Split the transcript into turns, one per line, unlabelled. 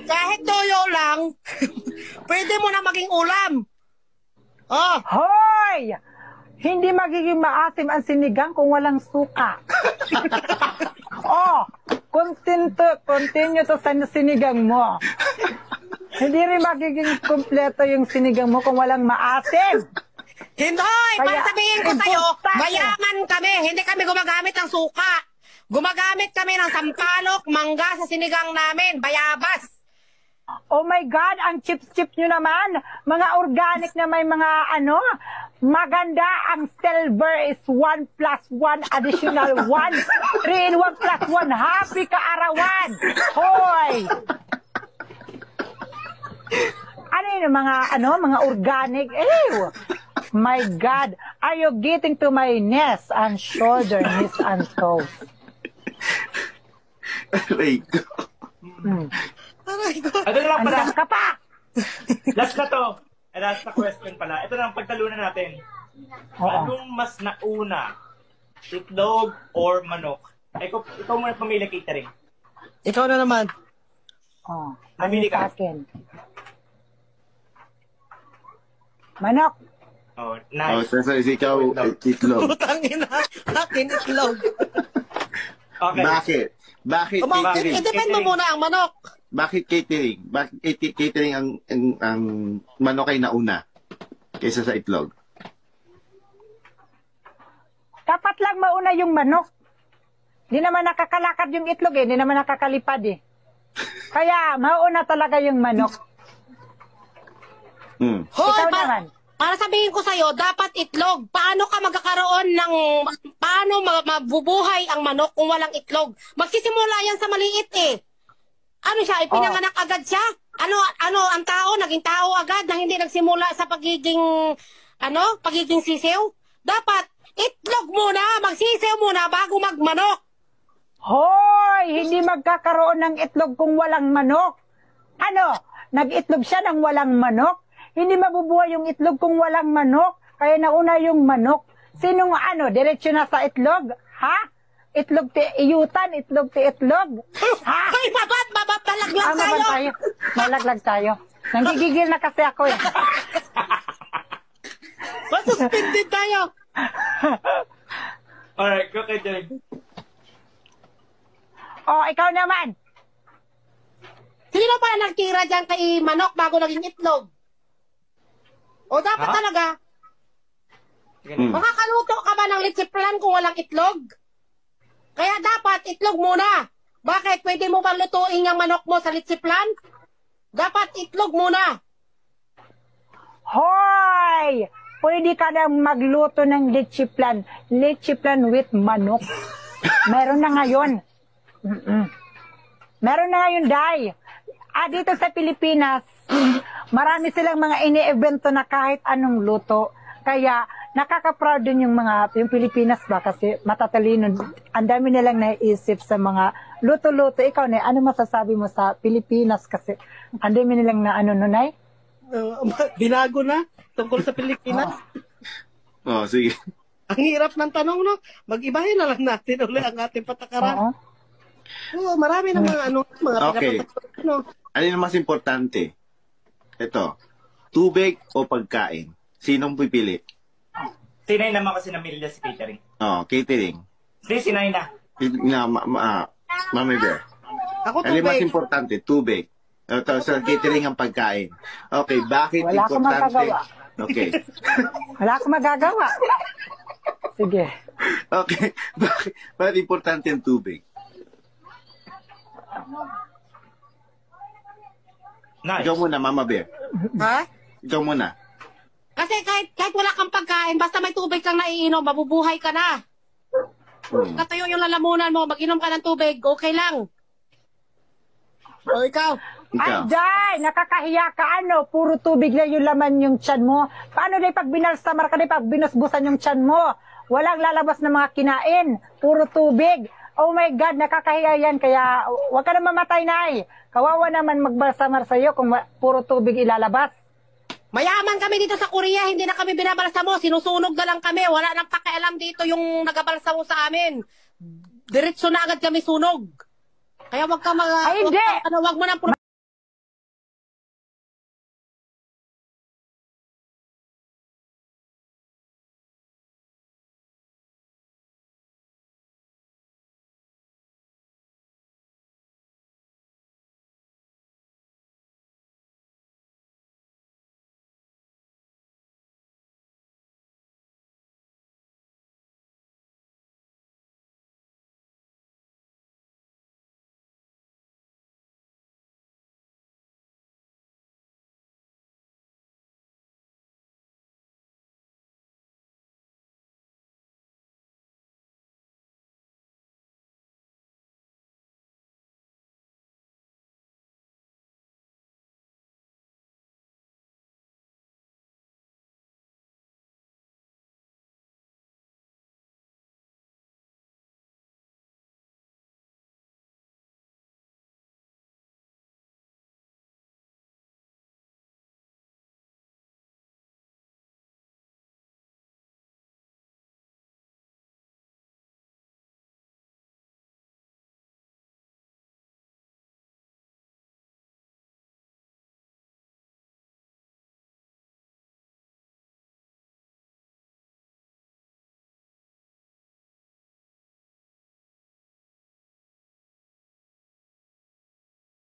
Kahit toyo lang, pwede mo na maging ulam. Oh.
Hoy! Hindi magiging maasim ang sinigang kung walang suka. Oh, continue to sa sinigang mo. Hindi rin magiging kumpleto yung sinigang mo kung walang maasim.
Hindoy, para sabihin ko sa'yo,
importante.
mayaman kami. Hindi kami gumagamit ng suka. Gumagamit kami ng sampalok, mangga sa sinigang namin, bayabas.
Oh my God, ang chips-chips nyo naman. Mga organic na may mga ano, maganda ang silver is 1 + 1 additional 1. 3 in 1 + 1. Happy kaarawan. Hoy! Ano yun, mga organic? Ew! My God, are you getting to my nest and shoulder, knees and toes?
Wait.
Aray ko.
Ito na lang pala.
Andiyan ka pa!
Last na to. Last na question pala. Ito na ang pagtalunan natin.
Oo.
Anong mas nauna? Itlog or manok? Ikaw muna pamili, catering.
Ikaw na naman.
Oh,
Namili
sa
ka.
akin? Manok.
Oh,
Oh,
nice.
so ikaw, itlog.
Putang ina. Akin itlog.
Okay.
Bakit? Bakit catering?
I-depend mo muna ang manok.
Bakit catering? Bakit catering ang manok ay nauna kaysa sa itlog?
Dapat lang mauna yung manok. Di naman nakakalakad yung itlog eh. Di naman nakakalipad eh. Kaya mauna talaga yung manok.
Hmm.
Hoy,
Ikaw naman.
para sabihin ko sa'yo, dapat itlog. Paano ka magkakaroon ng, paano mabubuhay ang manok kung walang itlog? Magsisimula yan sa maliit eh. Ano siya, ipinanganak agad siya? Ano, ang tao, naging tao agad na hindi nagsimula sa pagiging sisiw? Dapat, itlog muna, magsisiw muna bago magmanok.
Hoy! Hindi magkakaroon ng itlog kung walang manok. Ano? Nag-itlog siya ng walang manok? Hindi mabubuhay yung itlog kung walang manok. Kaya nauna yung manok. Sinong diretso na sa itlog? Ha? Itlog ti iyutan, itlog ti itlog. Ha?
Hoy, malaglag tayo.
Malaglag tayo. Nanggigigil na kasi ako eh.
Masuspended tayo.
Alright, go catering.
Oh, ikaw naman.
Sino pa nagtira dyan kay manok bago naging itlog? O dapat talaga, makakaluto ka ba ng litsiplan kung walang itlog? Kaya dapat itlog muna. Bakit? Pwede mo ba lutuin yung manok mo sa litsiplan? Dapat itlog muna.
Hoy! Pwede ka na magluto ng lechiplan. Lechiplan with manok. Meron na ngayon. Meron na ngayon, Day. Dito sa Pilipinas, marami silang mga ini-evento na kahit anong luto. Kaya nakaka-proud din yung Pilipinas ba kasi matatalino. Ang dami nilang naisip sa mga luto-luto. Ikaw, Nay, ano masasabi mo sa Pilipinas kasi ang dami nilang na Nay?
Binago na tungkol sa Pilipinas.
Oh, sige.
Ang hirap ng tanong, no? Mag-ibahin na lang natin uli ang ating patakaran. Oo, marami ng mga
Okay.
pinapatakaran, no?
Ano yung mas importante? Ito, tubig o pagkain? Sinong pipili?
Sinay naman kasi namili niya si catering.
Oh, catering.
Hindi, sinay na.
Mami Bear.
Ako
Ano yung mas
tubig.
importante? Tubig. Ito, sa catering ang pagkain. Okay, bakit
Wala akong
importante?
magagawa.
Okay.
Wala akong magagawa. Sige.
Okay. Bakit importante ang tubig?
Nice.
Ikaw muna, Mama Bear.
Ha?
Ikaw muna.
Kasi kahit wala kang pagkain, basta may tubig kang naiinom, mabubuhay ka na. Katuyo yung lalamunan mo, mag-inom ka ng tubig, okay lang. O ikaw?
Ikaw.
Ay, Day, nakakahiya ka puro tubig lang yung laman yung tiyan mo. Paano Day pag binalsamar ka, Day, pag binusbusan yung tiyan mo? Walang lalabas na mga kinain, puro tubig. Oh my God, nakakahiya yan, kaya huwag ka na mamatay, Nay. Kawawa naman magbalsamar sa'yo kung puro tubig ilalabas.
Mayaman kami dito sa Korea, hindi na kami binabalsa mo, sinusunog na lang kami, wala nang pakialam dito yung nagabalsa mo sa amin. Diretso na agad kami sunog. Kaya wag ka
Ay, hindi.
wag mo nang